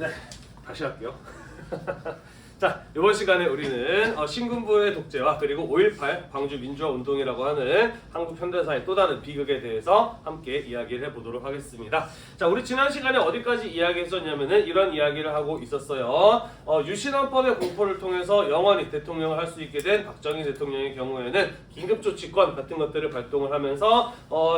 네, 다시 할게요. 자, 이번 시간에 우리는 신군부의 독재와 그리고 5.18 광주 민주화 운동이라고 하는 한국 현대사의 또 다른 비극에 대해서 함께 이야기를 해보도록 하겠습니다. 자, 우리 지난 시간에 어디까지 이야기했었냐면은 이런 이야기를 하고 있었어요. 유신헌법의 공포를 통해서 영원히 대통령을 할 수 있게 된 박정희 대통령의 경우에는 긴급조치권 같은 것들을 발동을 하면서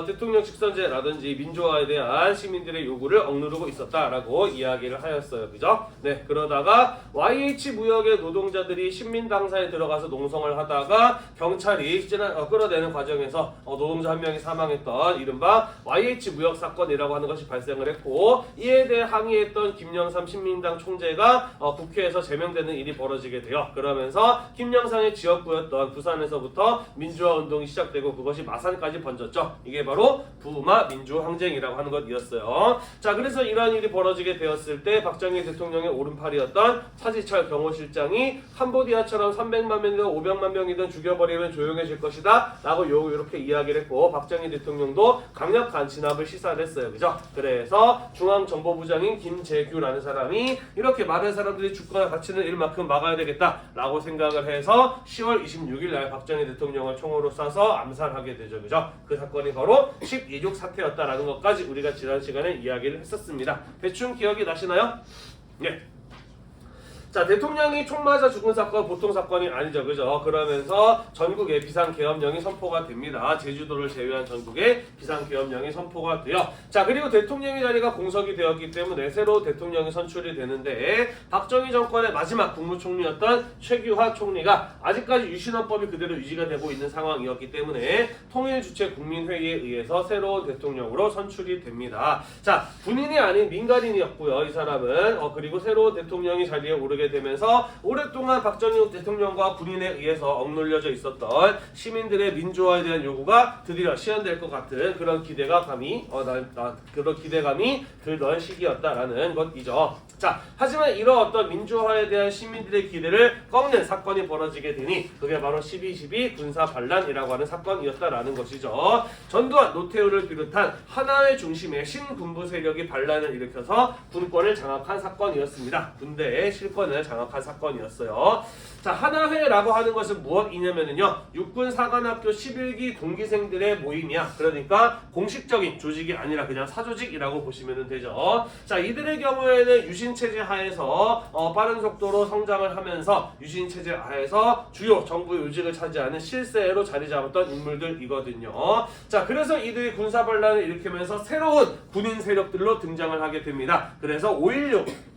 대통령 직선제라든지 민주화에 대한 시민들의 요구를 억누르고 있었다라고 이야기를 하였어요. 그죠? 네, 그러다가 YH 무역의 노동자들이 신민당사에 들어가서 농성을 하다가 경찰이 끌어내는 과정에서 노동자 한 명이 사망했던 이른바 YH 무역 사건이라고 하는 것이 발생을 했고, 이에 대해 항의했던 김영삼 신민당 총재가 국회에서 제명되는 일이 벌어지게 돼요. 그러면서 김영삼의 지역구였던 부산에서부터 민주화 운동이 시작되고 그것이 마산까지 번졌죠. 이게 바로 부마 민주화 항쟁이라고 하는 것이었어요. 자, 그래서 이러한 일이 벌어지게 되었을 때 박정희 대통령의 오른팔이었던 차지철 경호실장이 캄보디아처럼 300만 명이든 500만 명이든 죽여버리면 조용해질 것이다 라고 이렇게 이야기를 했고, 박정희 대통령도 강력한 진압을 시사를 했어요. 그죠? 그래서 중앙정보부장인 김재규라는 사람이 이렇게 많은 사람들이 죽거나 다치는 일만큼 막아야 되겠다 라고 생각을 해서 10월 26일 날 박정희 대통령을 총으로 쏴서 암살하게 되죠. 그죠? 그 사건이 바로 12.6 사태였다라는 것까지 우리가 지난 시간에 이야기를 했었습니다. 대충 기억이 나시나요? 예. 자, 대통령이 총 맞아 죽은 사건 보통 사건이 아니죠. 그죠? 그러면서 전국에 비상계엄령이 선포가 됩니다. 제주도를 제외한 전국에 비상계엄령이 선포가 돼요. 자, 그리고 대통령의 자리가 공석이 되었기 때문에 새로 대통령이 선출이 되는데, 박정희 정권의 마지막 국무총리였던 최규하 총리가 아직까지 유신헌법이 그대로 유지가 되고 있는 상황이었기 때문에 통일주체 국민회의에 의해서 새로운 대통령으로 선출이 됩니다. 자, 군인이 아닌 민간인이었고요. 이 사람은 그리고 새로운 대통령이 자리에 오르게 되면서 오랫동안 박정희 대통령과 군인에 의해서 억눌려져 있었던 시민들의 민주화에 대한 요구가 드디어 실현될 것 같은 그런 기대감이 들던 시기였다라는 것이죠. 자, 하지만 이런 어떤 민주화에 대한 시민들의 기대를 꺾는 사건이 벌어지게 되니 그게 바로 12.12 군사 반란이라고 하는 사건이었다라는 것이죠. 전두환, 노태우를 비롯한 하나의 중심의 신군부 세력이 반란을 일으켜서 군권을 장악한 사건이었습니다. 군대의 실권을 장악한 사건이었어요. 자, 하나회라고 하는 것은 무엇이냐면요, 육군사관학교 11기 동기생들의 모임이야. 그러니까 공식적인 조직이 아니라 그냥 사조직이라고 보시면 되죠. 자, 이들의 경우에는 유신체제 하에서 빠른 속도로 성장을 하면서 유신체제 하에서 주요 정부 요직을 차지하는 실세로 자리 잡았던 인물들이거든요. 자, 그래서 이들이 군사반란을 일으키면서 새로운 군인 세력들로 등장을 하게 됩니다. 그래서 5.16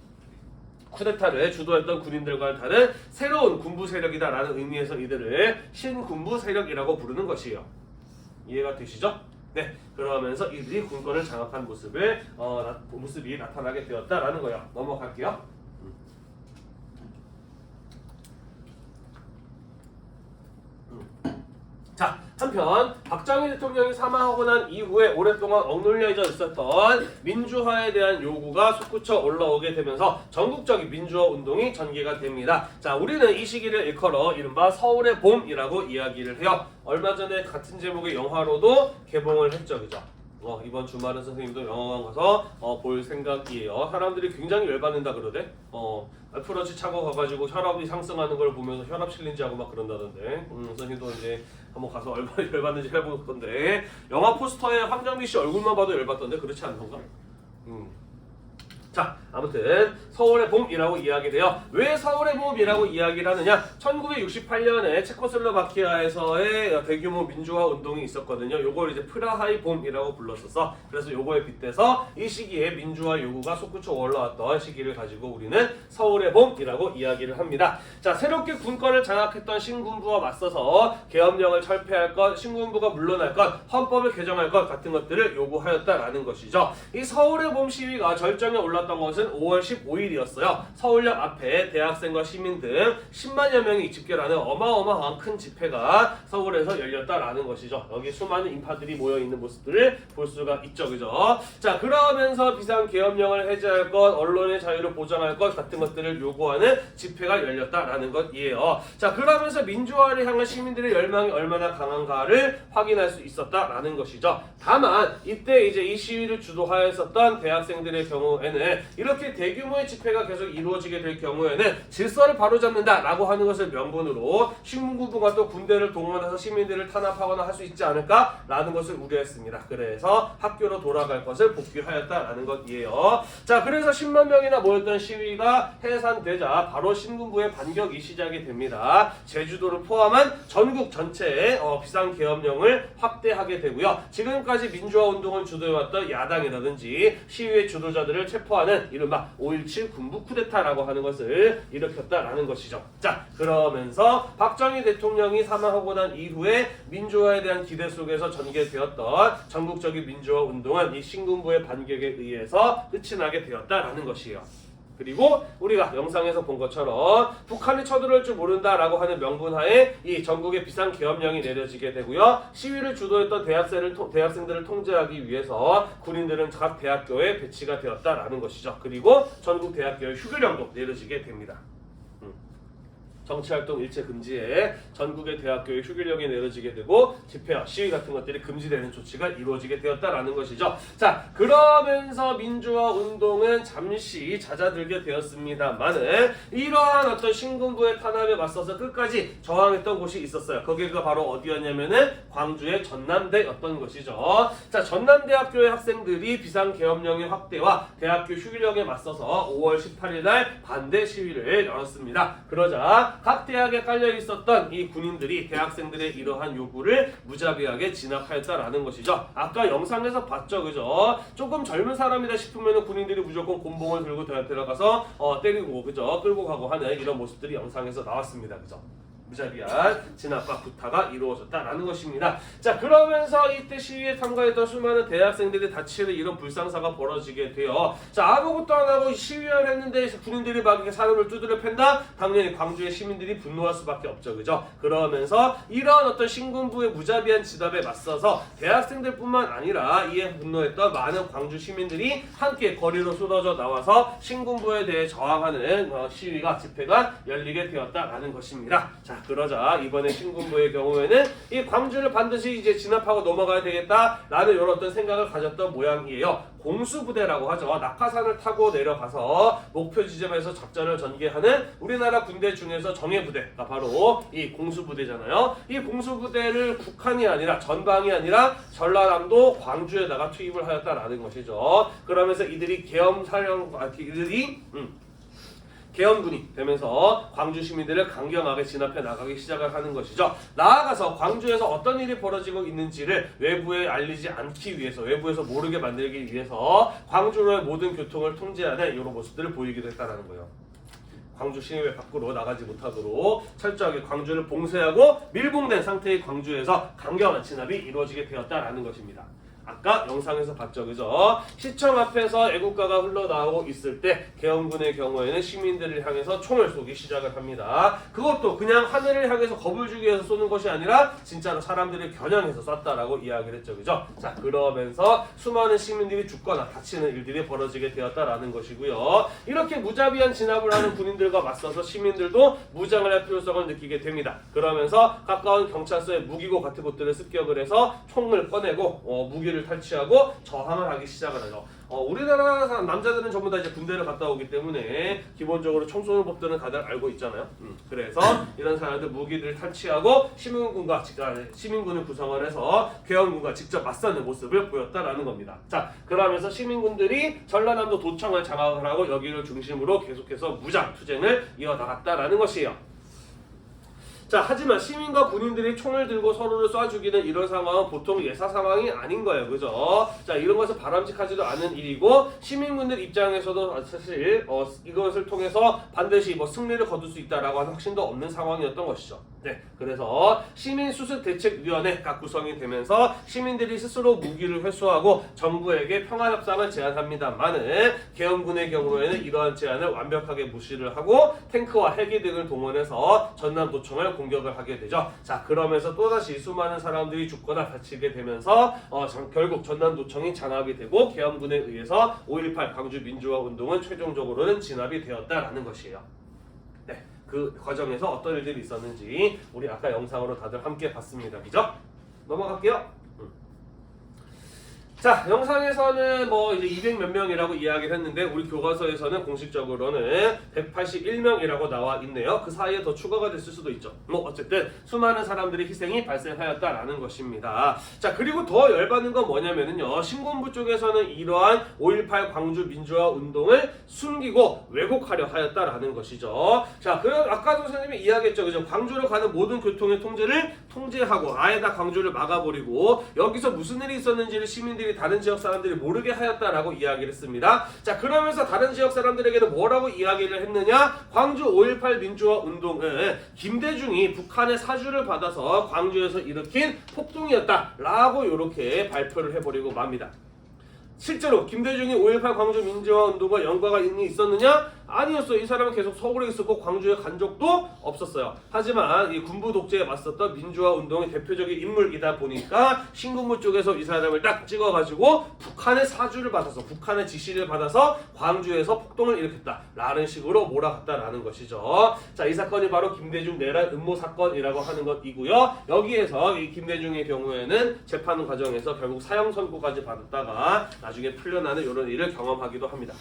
쿠데타를 주도했던 군인들과는 다른 새로운 군부 세력이다라는 의미에서 이들을 신군부 세력이라고 부르는 것이에요. 이해가 되시죠? 네, 그러면서 이들이 군권을 장악한 모습이 나타나게 되었다라는 거예요. 넘어갈게요. 자, 한편 박정희 대통령이 사망하고 난 이후에 오랫동안 억눌려져 있었던 민주화에 대한 요구가 솟구쳐 올라오게 되면서 전국적인 민주화 운동이 전개가 됩니다. 자, 우리는 이 시기를 일컬어 이른바 서울의 봄이라고 이야기를 해요. 얼마 전에 같은 제목의 영화로도 개봉을 했죠. 그죠? 이번 주말은 선생님도 영화관 가서 볼 생각이에요. 사람들이 굉장히 열받는다 그러대. 애플워치 차고 가가지고 혈압이 상승하는 걸 보면서 혈압 실린지 하고 막 그런다던데. 선생님도 이제 한번 가서 얼마나 열받는지 해볼 건데, 영화 포스터에 황정민 씨 얼굴만 봐도 열받던데 그렇지 않은 건가? 자, 아무튼 서울의 봄이라고 이야기돼요. 왜 서울의 봄이라고 이야기를 하느냐? 1968년에 체코슬로바키아에서의 대규모 민주화 운동이 있었거든요. 요걸 이제 프라하의 봄이라고 불렀었어. 그래서 요거에 빗대서 이 시기에 민주화 요구가 솟구쳐 올라왔던 시기를 가지고 우리는 서울의 봄이라고 이야기를 합니다. 자, 새롭게 군권을 장악했던 신군부와 맞서서 계엄령을 철폐할 것, 신군부가 물러날 것, 헌법을 개정할 것 같은 것들을 요구하였다라는 것이죠. 이 서울의 봄 시위가 절정에 올랐던 것은 5월 15일이었어요. 서울역 앞에 대학생과 시민 등 10만여 명이 집결하는 어마어마한 큰 집회가 서울에서 열렸다라는 것이죠. 여기 수많은 인파들이 모여있는 모습들을 볼 수가 있죠. 그죠? 자, 그러면서 비상계엄령을 해제할 것, 언론의 자유를 보장할 것 같은 것들을 요구하는 집회가 열렸다라는 것이에요. 자, 그러면서 민주화를 향한 시민들의 열망이 얼마나 강한가를 확인할 수 있었다라는 것이죠. 다만 이때 이제 이 시위를 주도하였었던 대학생들의 경우에는 때문에 이렇게 대규모의 집회가 계속 이루어지게 될 경우에는 질서를 바로잡는다라고 하는 것을 명분으로 신군부가 또 군대를 동원해서 시민들을 탄압하거나 할 수 있지 않을까라는 것을 우려했습니다. 그래서 학교로 돌아갈 것을 복귀하였다라는 것이에요. 자, 그래서 10만 명이나 모였던 시위가 해산되자 바로 신군부의 반격이 시작이 됩니다. 제주도를 포함한 전국 전체에 비상계엄령을 확대하게 되고요. 지금까지 민주화 운동을 주도해왔던 야당이라든지 시위의 주도자들을 체포하는 이른바 5.17 군부 쿠데타라고 하는 것을 일으켰다라는 것이죠. 자, 그러면서 박정희 대통령이 사망하고 난 이후에 민주화에 대한 기대 속에서 전개되었던 전국적인 민주화 운동은 이 신군부의 반격에 의해서 끝이 나게 되었다라는 것이에요. 그리고 우리가 영상에서 본 것처럼 북한이 쳐들어올 줄 모른다라고 하는 명분하에 이 전국의 비상계엄령이 내려지게 되고요. 시위를 주도했던 대학생들을 통제하기 위해서 군인들은 각 대학교에 배치가 되었다라는 것이죠. 그리고 전국 대학교의 휴교령도 내려지게 됩니다. 정치활동 일체 금지에 전국의 대학교의 휴교령이 내려지게 되고 집회와 시위 같은 것들이 금지되는 조치가 이루어지게 되었다라는 것이죠. 자, 그러면서 민주화 운동은 잠시 잦아들게 되었습니다만은 이러한 어떤 신군부의 탄압에 맞서서 끝까지 저항했던 곳이 있었어요. 거기가 바로 어디였냐면은 광주의 전남대였던 것이죠. 자, 전남대학교의 학생들이 비상계엄령의 확대와 대학교 휴교령에 맞서서 5월 18일 날 반대 시위를 열었습니다. 그러자 각 대학에 깔려 있었던 이 군인들이 대학생들의 이러한 요구를 무자비하게 진압하였다라는 것이죠. 아까 영상에서 봤죠, 그죠? 조금 젊은 사람이다 싶으면 군인들이 무조건 곤봉을 들고 들어가서 때리고, 그죠? 끌고 가고 하는 이런 모습들이 영상에서 나왔습니다, 그죠? 무자비한 진압과 구타가 이루어졌다라는 것입니다. 자, 그러면서 이때 시위에 참가했던 수많은 대학생들이 다치는 이런 불상사가 벌어지게 돼요. 자, 아무것도 안 하고 시위를 했는데 군인들이 막 이렇게 사람을 두드려 팬다? 당연히 광주의 시민들이 분노할 수밖에 없죠, 그죠? 그러면서 이러한 어떤 신군부의 무자비한 진압에 맞서서 대학생들뿐만 아니라 이에 분노했던 많은 광주 시민들이 함께 거리로 쏟아져 나와서 신군부에 대해 저항하는 시위가 집회가 열리게 되었다라는 것입니다. 자, 그러자 이번에 신군부의 경우에는 이 광주를 반드시 이제 진압하고 넘어가야 되겠다라는 이런 어떤 생각을 가졌던 모양이에요. 공수부대라고 하죠. 낙하산을 타고 내려가서 목표 지점에서 작전을 전개하는 우리나라 군대 중에서 정예부대가 바로 이 공수부대잖아요. 이 공수부대를 북한이 아니라 전방이 아니라 전라남도 광주에다가 투입을 하였다라는 것이죠. 그러면서 이들이 계엄군이 되면서 광주 시민들을 강경하게 진압해 나가기 시작을 하는 것이죠. 나아가서 광주에서 어떤 일이 벌어지고 있는지를 외부에 알리지 않기 위해서, 외부에서 모르게 만들기 위해서 광주로의 모든 교통을 통제하는 이런 모습들을 보이게 됐다는 거예요. 광주 시내외 밖으로 나가지 못하도록 철저하게 광주를 봉쇄하고 밀봉된 상태의 광주에서 강경한 진압이 이루어지게 되었다라는 것입니다. 아까 영상에서 봤죠, 그죠? 시청 앞에서 애국가가 흘러나오고 있을 때 계엄군의 경우에는 시민들을 향해서 총을 쏘기 시작을 합니다. 그것도 그냥 하늘을 향해서 겁을 주기 위해서 쏘는 것이 아니라 진짜로 사람들을 겨냥해서 쐈다라고 이야기를 했죠, 그죠? 자, 그러면서 수많은 시민들이 죽거나 다치는 일들이 벌어지게 되었다라는 것이고요. 이렇게 무자비한 진압을 하는 군인들과 맞서서 시민들도 무장을 할 필요성을 느끼게 됩니다. 그러면서 가까운 경찰서의 무기고 같은 것들을 습격을 해서 총을 꺼내고 무기를 탈취하고 저항을 하기 시작을 하죠. 우리나라 남자들은 전부 다 이제 군대를 갔다 오기 때문에 기본적으로 총 쏘는 법들은 다들 알고 있잖아요. 그래서 이런 사람들 무기를 탈취하고 시민군을 구성을 해서 계엄군과 직접 맞서는 모습을 보였다라는 겁니다. 자, 그러면서 시민군들이 전라남도 도청을 장악을 하고 여기를 중심으로 계속해서 무장 투쟁을 이어나갔다라는 것이에요. 자, 하지만 시민과 군인들이 총을 들고 서로를 쏴 죽이는 이런 상황은 보통 예사 상황이 아닌 거예요, 그죠? 자, 이런 것은 바람직하지도 않은 일이고 시민군들 입장에서도 사실 이것을 통해서 반드시 승리를 거둘 수 있다라고 하는 확신도 없는 상황이었던 것이죠. 네, 그래서 시민수습대책위원회가 구성이 되면서 시민들이 스스로 무기를 회수하고 정부에게 평화협상을 제안합니다만은 계엄군의 경우에는 이러한 제안을 완벽하게 무시를 하고 탱크와 헬기 등을 동원해서 전남도청을 공격을 하게 되죠. 자, 그러면서 또다시 수많은 사람들이 죽거나 다치게 되면서 결국 전남도청이 장악이 되고 계엄군에 의해서 5.18 광주 민주화 운동은 최종적으로는 진압이 되었다라는 것이에요. 네, 그 과정에서 어떤 일들이 있었는지 우리 아까 영상으로 다들 함께 봤습니다. 그죠? 넘어갈게요. 자, 영상에서는 뭐 이제 200 몇 명이라고 이야기를 했는데 우리 교과서에서는 공식적으로는 181명이라고 나와 있네요. 그 사이에 더 추가가 됐을 수도 있죠. 뭐 어쨌든 수많은 사람들의 희생이 발생하였다라는 것입니다. 자, 그리고 더 열받는 건 뭐냐면은요. 신군부 쪽에서는 이러한 5.18 광주 민주화 운동을 숨기고 왜곡하려 하였다라는 것이죠. 자, 그럼 아까도 선생님이 이야기했죠. 그죠? 광주로 가는 모든 교통의 통제를 통제하고 아예 다 광주를 막아버리고 여기서 무슨 일이 있었는지를 시민들이 다른 지역 사람들이 모르게 하였다라고 이야기를 했습니다. 자, 그러면서 다른 지역 사람들에게는 뭐라고 이야기를 했느냐? 광주 5.18 민주화 운동은 김대중이 북한의 사주를 받아서 광주에서 일으킨 폭동이었다라고 이렇게 발표를 해버리고 맙니다. 실제로 김대중이 5.18 광주 민주화 운동과 연관이 있었느냐? 아니었어요. 이 사람은 계속 서울에 있었고 광주에 간 적도 없었어요. 하지만 이 군부 독재에 맞섰던 민주화 운동의 대표적인 인물이다 보니까 신군부 쪽에서 이 사람을 딱 찍어가지고 북한의 사주를 받아서 북한의 지시를 받아서 광주에서 폭동을 일으켰다라는 식으로 몰아갔다라는 것이죠. 자, 이 사건이 바로 김대중 내란 음모 사건이라고 하는 것이고요. 여기에서 이 김대중의 경우에는 재판 과정에서 결국 사형 선고까지 받았다가 나중에 풀려나는 이런 일을 경험하기도 합니다.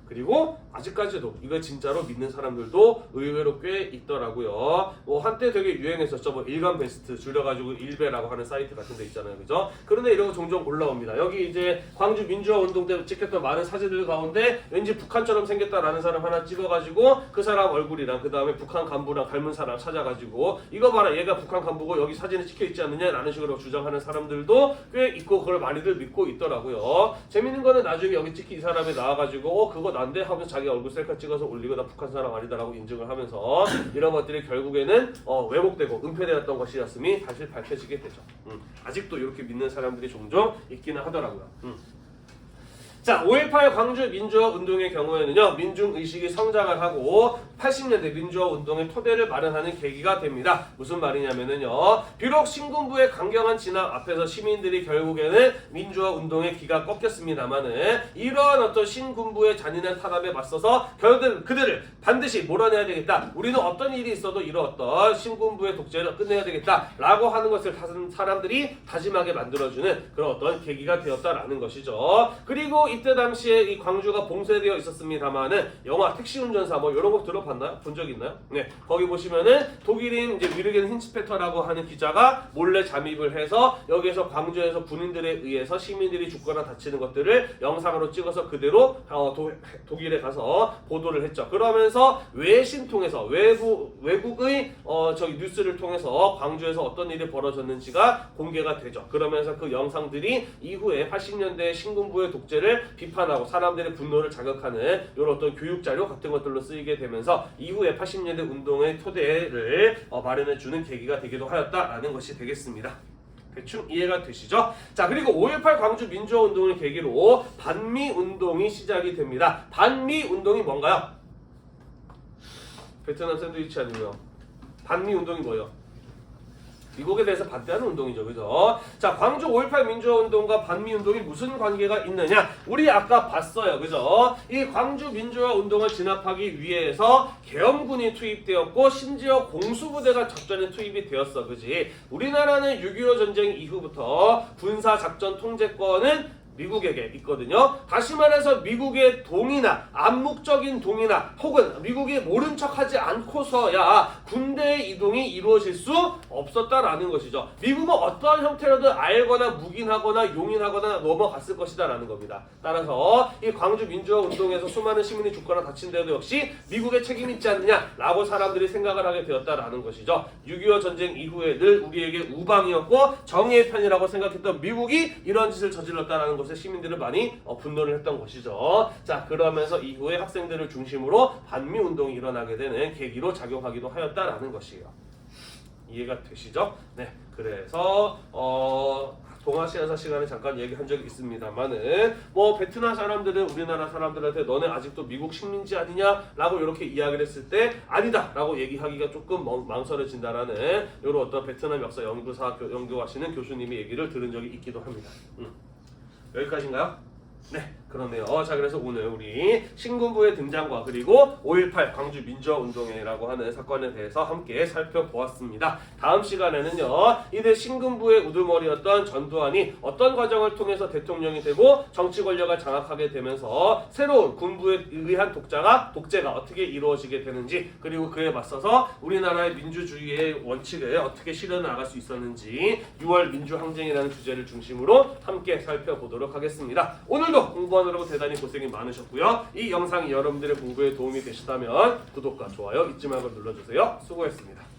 그리고 아직까지도 이거 진짜로 믿는 사람들도 의외로 꽤 있더라고요. 뭐 한때 되게 유행했었죠. 뭐 일간 베스트 줄여가지고 일베라고 하는 사이트 같은 데 있잖아요. 그죠? 그런데 이런 거 종종 올라옵니다. 여기 이제 광주 민주화 운동 때 찍혔던 많은 사진들 가운데 왠지 북한처럼 생겼다라는 사람 하나 찍어가지고 그 사람 얼굴이랑 그 다음에 북한 간부랑 닮은 사람 찾아가지고 이거 봐라 얘가 북한 간부고 여기 사진에 찍혀있지 않느냐 라는 식으로 주장하는 사람들도 꽤 있고 그걸 많이들 믿고 있더라고요. 재밌는 거는 나중에 여기 찍힌 이 사람이 나와가지고 그거 난데 하면서 자기 얼굴 셀카 찍어서 올리고 나 북한 사람 아니다라고 인증을 하면서 이런 것들이 결국에는 왜곡되고 은폐되었던 것이었음이 다시 밝혀지게 되죠. 아직도 이렇게 믿는 사람들이 종종 있기는 하더라고요. 자, 5.18 광주 민주화 운동의 경우에는요, 민중의식이 성장을 하고 80년대 민주화 운동의 토대를 마련하는 계기가 됩니다. 무슨 말이냐면은요, 비록 신군부의 강경한 진압 앞에서 시민들이 결국에는 민주화 운동의 기가 꺾였습니다만은 이러한 어떤 신군부의 잔인한 탄압에 맞서서 그들을 반드시 몰아내야 되겠다. 우리는 어떤 일이 있어도 이런 어떤 신군부의 독재를 끝내야 되겠다라고 하는 것을 사람들이 다짐하게 만들어주는 그런 어떤 계기가 되었다라는 것이죠. 그리고 이때 당시에 이 광주가 봉쇄되어 있었습니다만은 영화 택시 운전사 뭐 이런 거 들어봤나요? 본 적 있나요? 네, 거기 보시면은 독일인 이제 위르겐 힌츠페터라고 하는 기자가 몰래 잠입을 해서 여기에서 광주에서 군인들에 의해서 시민들이 죽거나 다치는 것들을 영상으로 찍어서 그대로 독일에 가서 보도를 했죠. 그러면서 외신 통해서 외국의 저기 뉴스를 통해서 광주에서 어떤 일이 벌어졌는지가 공개가 되죠. 그러면서 그 영상들이 이후에 80년대 신군부의 독재를 비판하고 사람들의 분노를 자극하는 이런 어떤 교육 자료 같은 것들로 쓰이게 되면서 이후에 80년대 운동의 토대를 마련해주는 계기가 되기도 하였다라는 것이 되겠습니다. 대충 이해가 되시죠? 자, 그리고 5.18 광주 민주화 운동을 계기로 반미 운동이 시작이 됩니다. 반미 운동이 뭔가요? 베트남 샌드위치 아니고요. 반미 운동이 뭐예요? 미국에 대해서 반대하는 운동이죠. 그죠? 자, 광주 5.18 민주화 운동과 반미 운동이 무슨 관계가 있느냐? 우리 아까 봤어요. 그죠? 이 광주 민주화 운동을 진압하기 위해서 계엄군이 투입되었고 심지어 공수부대가 작전에 투입이 되었어. 그지? 우리나라는 6.25 전쟁 이후부터 군사 작전 통제권은 미국에게 있거든요. 다시 말해서 미국의 동의나 암묵적인 동의나 혹은 미국이 모른 척하지 않고서야 군대의 이동이 이루어질 수 없었다라는 것이죠. 미국은 어떠한 형태로든 알거나 묵인하거나 용인하거나 넘어갔을 것이다라는 겁니다. 따라서 이 광주 민주화 운동에서 수많은 시민이 죽거나 다친 데도 역시 미국의 책임이 있지 않느냐라고 사람들이 생각을 하게 되었다라는 것이죠. 6.25 전쟁 이후에 늘 우리에게 우방이었고 정의의 편이라고 생각했던 미국이 이런 짓을 저질렀다라는 것을 시민들을 많이 분노를 했던 것이죠. 자, 그러면서 이후에 학생들을 중심으로 반미 운동이 일어나게 되는 계기로 작용하기도 하였다라는 것이에요. 이해가 되시죠? 네, 그래서 동아시아사 시간에 잠깐 얘기한 적이 있습니다만은 뭐 베트남 사람들은 우리나라 사람들한테 너네 아직도 미국 식민지 아니냐라고 이렇게 이야기를 했을 때 아니다라고 얘기하기가 조금 망설여진다라는 이런 어떤 베트남 역사 연구하시는 교수님의 얘기를 들은 적이 있기도 합니다. 여기까지인가요? 네. 그러네요. 자, 그래서 오늘 우리 신군부의 등장과 그리고 5.18 광주 민주화운동회라고 하는 사건에 대해서 함께 살펴보았습니다. 다음 시간에는요, 이들 신군부의 우두머리였던 전두환이 어떤 과정을 통해서 대통령이 되고 정치 권력을 장악하게 되면서 새로운 군부에 의한 독재가 어떻게 이루어지게 되는지, 그리고 그에 맞서서 우리나라의 민주주의의 원칙을 어떻게 실현 나갈 수 있었는지 6월 민주항쟁이라는 주제를 중심으로 함께 살펴보도록 하겠습니다. 오늘도 공부하느라고 대단히 고생이 많으셨고요. 이 영상이 여러분들의 공부에 도움이 되셨다면 구독과 좋아요 잊지 말고 눌러주세요. 수고했습니다.